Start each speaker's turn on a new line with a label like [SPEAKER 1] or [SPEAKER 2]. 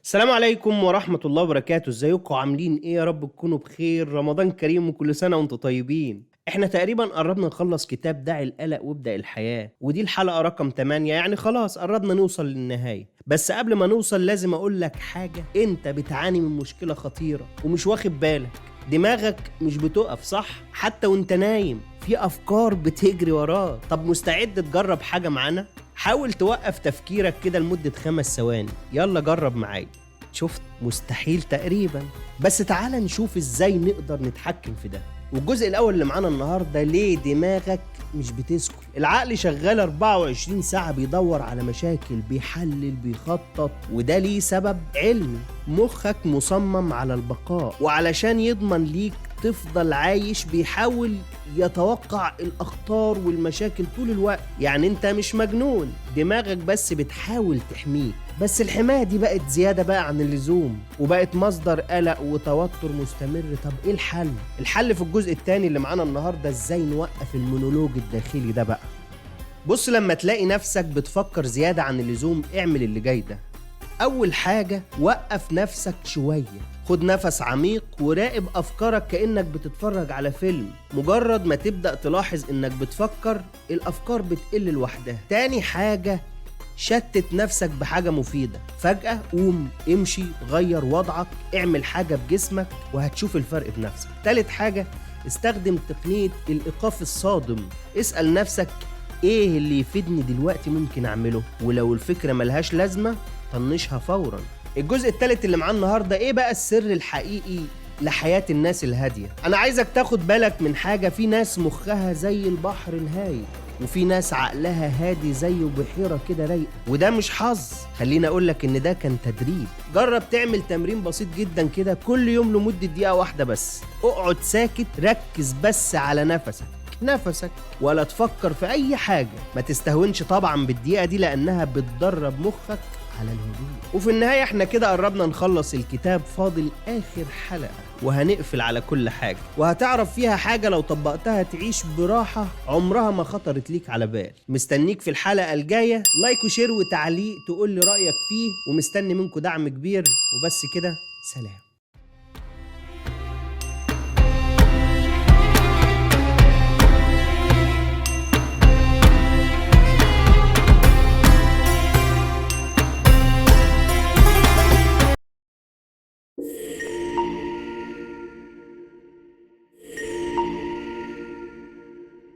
[SPEAKER 1] السلام عليكم ورحمة الله وبركاته. ازيكم عاملين ايه؟ يا رب تكونوا بخير. رمضان كريم وكل سنة وانتم طيبين. احنا تقريبا قربنا نخلص كتاب داعي القلق وابدأ الحياة، ودي الحلقة رقم 8، يعني خلاص قربنا نوصل للنهاية. بس قبل ما نوصل لازم اقول لك حاجة، انت بتعاني من مشكلة خطيرة ومش واخد بالك. دماغك مش بتقف صح حتى وانت نايم، في افكار بتجري وراه. طب مستعد تجرب حاجة معانا؟ حاول توقف تفكيرك كده لمدة 5 ثواني. يلا جرب معايا. شفت؟ مستحيل تقريبا، بس تعال نشوف ازاي نقدر نتحكم في ده. والجزء الاول اللي معانا النهارده، ليه دماغك مش بتسكت؟ العقل شغال 24 ساعة بيدور على مشاكل، بيحلل، بيخطط، وده ليه سبب علمي. مخك مصمم على البقاء، وعلشان يضمن ليك تفضل عايش بيحاول يتوقع الأخطار والمشاكل طول الوقت. يعني انت مش مجنون، دماغك بس بتحاول تحميك. بس الحماية دي بقت زيادة بقى عن اللزوم، وبقت مصدر قلق وتوتر مستمر. طب ايه الحل؟ الحل في الجزء الثاني اللي معانا النهاردة، ازاي نوقف المونولوج الداخلي ده بقى. بص، لما تلاقي نفسك بتفكر زيادة عن اللزوم اعمل اللي جاي ده. أول حاجة، وقف نفسك شوية، خد نفس عميق وراقب أفكارك كأنك بتتفرج على فيلم. مجرد ما تبدأ تلاحظ إنك بتفكر، الأفكار بتقل لوحدها. تاني حاجة، شتت نفسك بحاجة مفيدة. فجأة قوم، امشي، غير وضعك، اعمل حاجة بجسمك وهتشوف الفرق بنفسك. تالت حاجة، استخدم تقنية الإيقاف الصادم. اسأل نفسك ايه اللي يفيدني دلوقتي ممكن اعمله، ولو الفكرة ملهاش لازمة طنشها فورا. الجزء الثالث اللي معاه النهارده، ايه بقى السر الحقيقي لحياة الناس الهادية؟ انا عايزك تاخد بالك من حاجة، في ناس مخها زي البحر الهايل، وفي ناس عقلها هادي زي بحيرة كده رايقة، وده مش حظ. خليني اقولك ان ده كان تدريب. جرب تعمل تمرين بسيط جدا كده كل يوم لمدة دقيقة واحدة بس. اقعد ساكت، ركز بس على نفسك ولا تفكر في اي حاجة. ما تستهونش طبعا بالدقيقة دي لانها بتدرب مخك على الهدوء. وفي النهاية احنا كده قربنا نخلص الكتاب، فاضل اخر حلقة وهنقفل على كل حاجة، وهتعرف فيها حاجة لو طبقتها تعيش براحة عمرها ما خطرت ليك على بال. مستنيك في الحلقة الجاية. لايك وشير وتعليق تقول لي رأيك فيه، ومستني منكم دعم كبير. وبس كده، سلام.